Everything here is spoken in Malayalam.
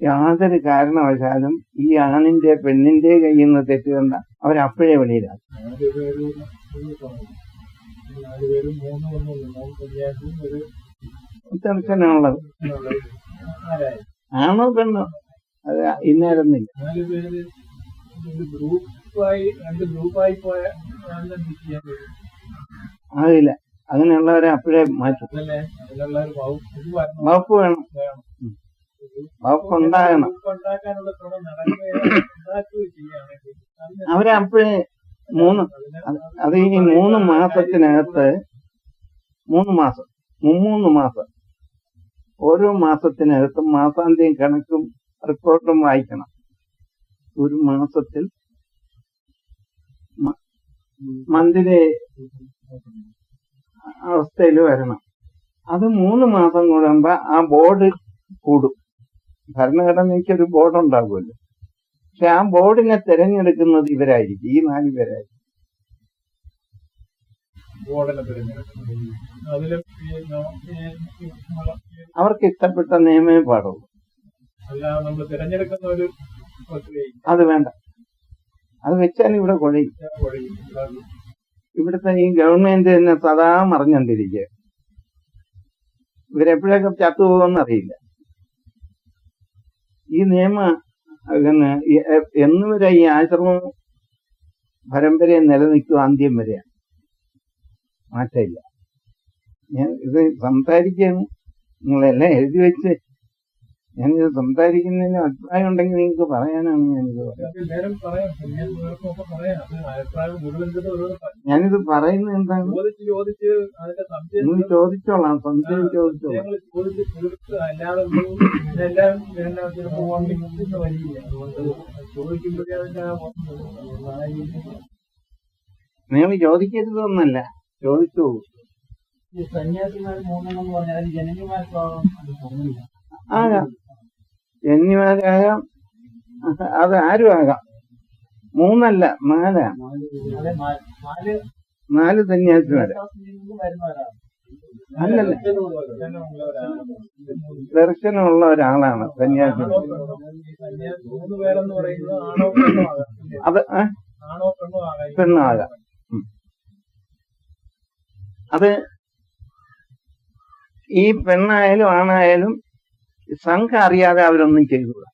യാതൊരു കാരണവശാലും ഈ ആണിന്റെ പെണ്ണിന്റെ കയ്യിൽ നിന്ന് തെറ്റ് കണ്ട അവരപ്പോഴേ വെളിയിലാക്കും. ടെൻഷനുള്ളത് ആണോ പെണ്ണോ അത് ഇന്നേരൊന്നില്ല. ആകില്ല. അങ്ങനെയുള്ളവരെ അപ്പോഴേ മാറ്റും. വകുപ്പ് വേണം, വകുപ്പ് ഉണ്ടാകണം. അവരപ്പോഴേ അത് ഈ 3 മാസത്തിനകത്ത് 3 മാസം ഓരോ മാസത്തിനകത്തും മാസാന്ത്യം കണക്കും റിപ്പോർട്ടും വായിക്കണം. ഒരു മാസത്തിൽ മന്തിലെ അവസ്ഥയിൽ വരണം. അത് 3 മാസം കൂടുമ്പോ ആ ബോർഡ് കൂടും. ഭരണഘടനയ്ക്കൊരു ബോർഡ് ഉണ്ടാകുമല്ലോ. പക്ഷെ ആ ബോർഡിനെ തിരഞ്ഞെടുക്കുന്നത് ഇവരായിരിക്കും, ഈ 4 പേരായിരിക്കും. അവർക്ക് ഇഷ്ടപ്പെട്ട നിയമമേ പാടുള്ളൂ. അത് വേണ്ട, അത് വെച്ചാൽ ഇവിടെ കുഴയും. ഇവിടുത്തെ ഈ ഗവൺമെന്റ് തന്നെ സദാ മറിഞ്ഞോണ്ടിരിക്കുക. ഇവരെപ്പോഴൊക്കെ ചത്തുപോകുമെന്ന് അറിയില്ല. ഈ നിയമം എന്നുവരെ ഈ ആശ്രമം പരമ്പരയെ നിലനിൽക്കും, അന്ത്യം വരെയാണ്, മാറ്റമില്ല. ഞാൻ ഇത് സംസാരിക്കുകയാണ്, നിങ്ങളെല്ലാം എഴുതി വെച്ച് ഞാനിത് സംസാരിക്കുന്നതിന് അഭിപ്രായം ഉണ്ടെങ്കിൽ നിങ്ങൾക്ക് പറയാനാണ് ഞാനിത് ഞാനിത് പറയുന്നത് എന്താണ്, നിങ്ങൾ ചോദിച്ചോളാം, സംശയം ചോദിച്ചോളാം. നിങ്ങൾ ചോദിക്കരുതെന്നല്ല, ചോദിച്ചു. ആകാം, ജന്യമാരാകാം, അത് ആരും ആകാം. 3 അല്ല 4 4 സന്യാസിമാരാ. അല്ലല്ല, ദർശനമുള്ള ഒരാളാണ് സന്യാസി. അത് പെണ്ണാകാം. അത് ഈ പെണ്ണായാലും ആണായാലും സംഘം അറിയാതെ അവരൊന്നും ചെയ്തുകൂടാ.